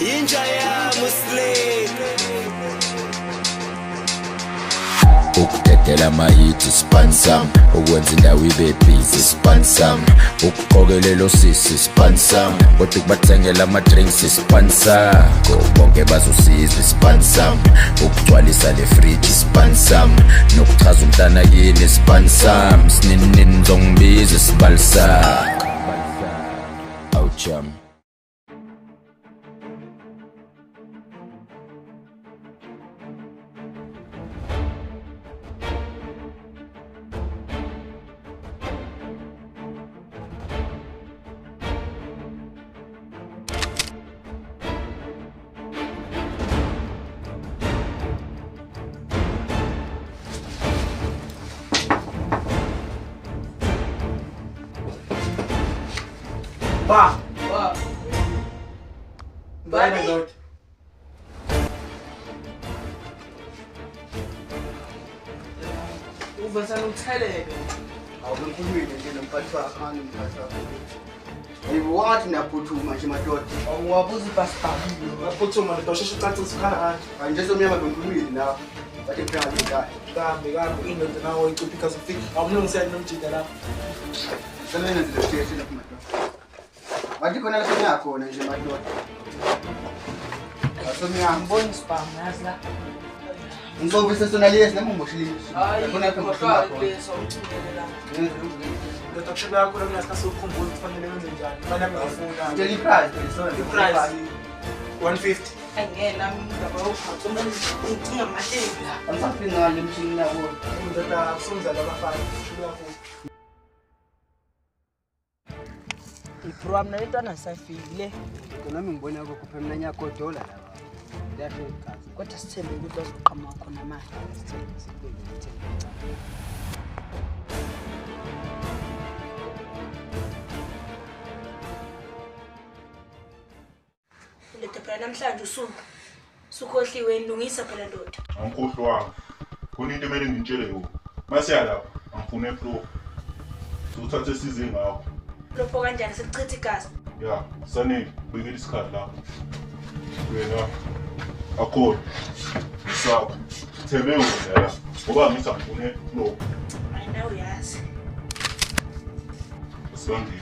Inja ya Muslim ukudedela amahithi spansam ukwenza indawo ibe busy spansam ukuqokelela osisi spansam kodwa ukubathengela ama-drinks spansam bonke bazosizwa spansam ukugcwalisa le fridge spansam nokuchaza umntana yini spansam sininini ngizongibiza sibalisa awujam. Ba. Bani? Uvesana utheleke. Awukhulumile nje nomphathi wakho nomphathi wakho. Yibo wathi naphuthuma nje madoda. Awuwabuza ibhasibhakile. Naphuthuma ndosheshe ucacisa khana kanje. Kanje somnyama bengikhulumile nawe. Bathi phela ngikaya. Kambe indoda nawo icuphi because ufika awumlungisele nomjida lapho. Semene nje sithethile lapha madoda. Bathi khona la somnyama khona nje madoda. Asomnyama Ngibona spam yazi la. ngizobisa sona lesi nami ngimoshilile. Khona lapha ngohlwa leso ucindelela. Ndoda kusho yakho la mina sikasukhumbula kufanele wenze njani. Manje ngiyafuna. Ngitshela i-price sona I-price 150. Angena ngaba ukhona ngicinga amahlezi la. Angisafika ngale mshini yabo. Ndoda kusumzala abafana kusho yakho. Iprogram nayo ntwana safikile. Nami ngibona kokupha mina nyakodola la. Ndiyafika. Kodwa sithembe ukuthi azoqhamuka khona manje. Lethe phela namhlanje usukhohliwe nilungisa phela ndoda. Angikhohlwanga. Khona into emele ngintshele yona. Masiya lapha angifune flow. Sothathe size ngakho. Lokho kanjani sekuchitha igazi? Ya, sanele bekela isikhathi lapho. Wena akho sakho. Thebe wena la. Ngoba ngithi angifune flow. Mina uyazi. Sibangile.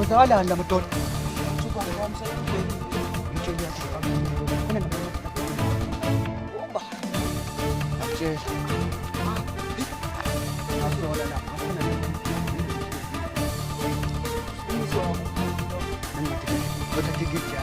Kuzawala la madoda. Suka ngwami sayibheki. Ngitshela yakho. Khona Uba. ngitshela. Asola la. Khona Umuzwa. Kodwa tikija.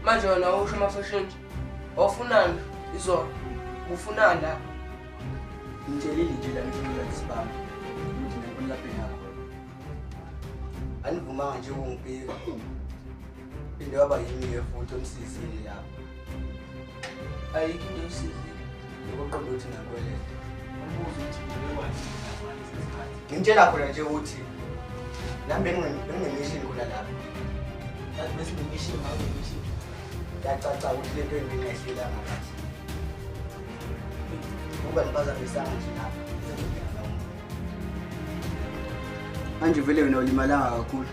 Manje wena usho amafashion. Ofunanda izolo. Ufunanda. Ngitshelile nje la ngizongela isibamba. Ukuthi ngikho lapha yakho. Anivumanga nje ungibheka. Phinde waba yimi futhi omsizile lapha. Ayikho into esizile. Ngokuqonda ukuthi nakweleta. Umbuzo ukuthi ngikwazi isikhathi. Ngintshela khona nje ukuthi nami benginemission khona lapha. Yazi bese ngimishiye ngawo ngimishiye. Yacaca ukuthi lento engingayihlela ngathi. Kuba niphazamisanga nje lapha. Manje vele wena ulimalanga kakhulu.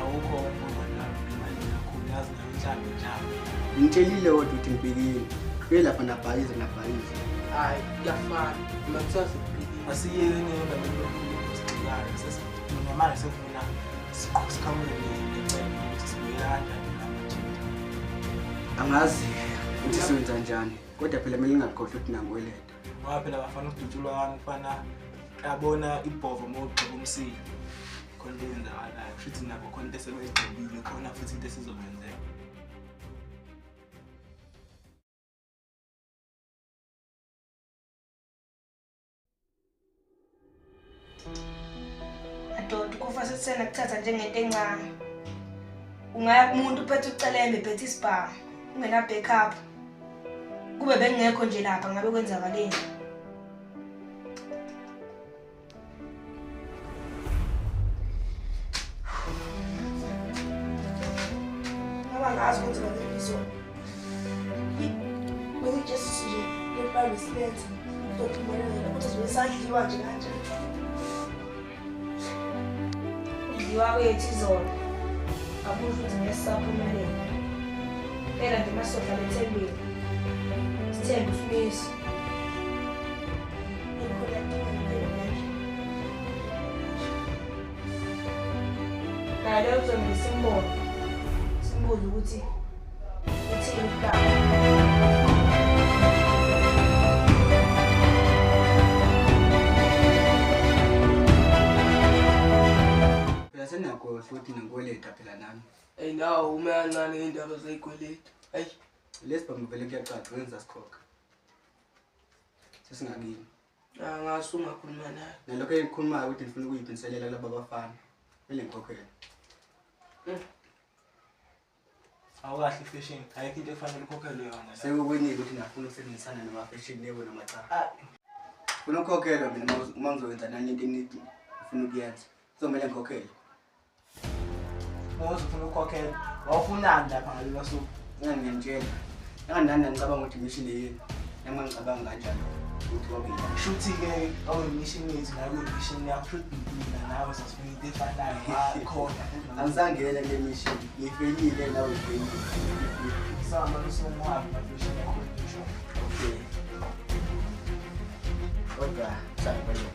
Awukho ngoba imali kakhulu yazi namhlanje njalo. Ngitshelile kodwa ukuthi ngibhekile. Kuye lapha nabhayize. Hayi, kuyafana. Makusazi ubhekile. Asiyeni yona lo sicikala sesimanje sefuna sikhamule necebo ukuthi sibuye kanjani namanje. Angazi ukuthi siwenza njani. Kodwa phela kumele ngingakhohlwa ukuthi nangikweleta. Ngoba phela bafana ukudutshulwa kwami kufana abona ibhovo mawugqiba umsili. Khona into eyenzakalayo. Kushuthi nabo khona into esebeyigqibile khona futhi into esizokwenzeka. Adoda kufa sesena kuthatha njengento encane. Ungaya kumuntu uphethe ucelembe ephethe isibhamu. Ungena backup. Kube bengekho nje lapha ngabe kwenzakaleni. Ngazi ukuthi ngalezo. When just see the private space, don't you know what is beside nje kanje. Ndiwa wethu izolo. Akusho ukuthi ngesaphumelele. Phela nje masofa lethembile. Sithembe usibisi. Kale uzombe simbono. Simbuze ukuthi uthini kuqala. Senakho futhi ngikweleta phela nami. Hey nawo uma kancane ngendaba zayikweleta. Hey, lesibhamu vele kuyacaca wenza sikhokha. Sesingakini. Ngasunga khuluma naye. Nalokho engikhulumayo ukuthi ngifuna ukuyiphinselela kulabo abafana. Vele ngikhokhela. Awukahle fashion. Ayikho into efanele ukhokhelwe yona. Sekukwenile ukuthi ngifuna ukusebenzisana nama fashion level namacha. Ufuna ukukhokhelwa mina uma ngizowenza nani into enithi ufuna ukuyenza. Kuzomela ngikhokhele. Mawuze ufuna ukukhokhela. Wawufunani lapha ngalelo suku? Ngiyangitshela. Ngandani ngicabanga ukuthi mission yini. Noma ngicabanga kanjani ukuthi wabili. Shuthi ke awuyimission yethu nayo mission yakho shuthi mina nawe sasifuna into efanayo khona. Angizangena le mission. Ngifeyile nawe ufeyile. Sama lusomwabi fashion yakho ngisho. Okay. Kodwa sangibona.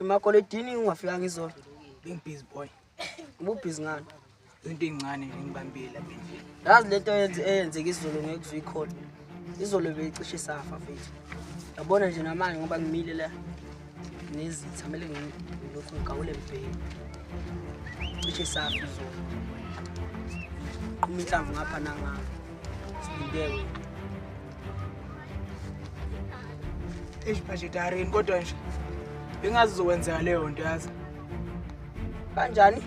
Emakoledini ungafika ngizolo. Busy boy. Ububhizi ngani? Into encane ngibambile lapha endlini. Yazi lento eyenzeka izolo ngeke uzuyikhola. Izolo beyicishe safa mfethu. Yabona nje namanje ngoba ngimile la. Nezitha kumele ngilokhu ngigawule mbheki. Cishe safa izolo. Qhuma inhlamvu ngapha nangapha. Sibindeke. Vegetarian kodwa nje bengazi uzokwenzeka leyo nto yazi. Kanjani?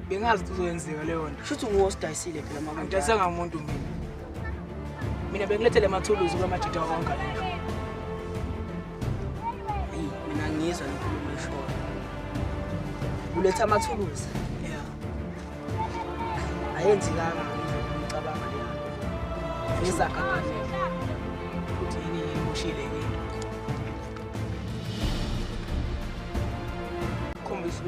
Bengazi uzokwenzeka leyo nto. Shuthi nguhosidayisile phela mama. Ngidasenga umuntu mina. Mina bengilethele amathuluzi kwamajita wonke. Mina ngizwa inkulumo eshoyo. Uletha amathuluzi. Yeah. Ayenzikanga ngicabanga leyo. Ngizakha kahle. Futhi yini emoshile into. Khombisa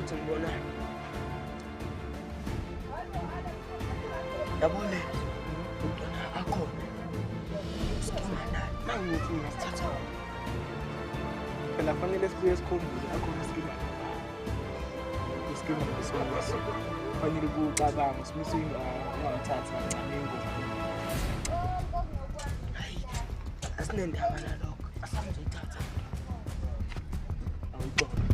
ukuthi ungasithatha phela fanele sibuye sikhumbule akhona iskima ngesimisi fanele kucabanga usimisi ungamthatha kancane engozini. Hayi, asinendaba nalokho. Asamzoyithatha. Awuyibona.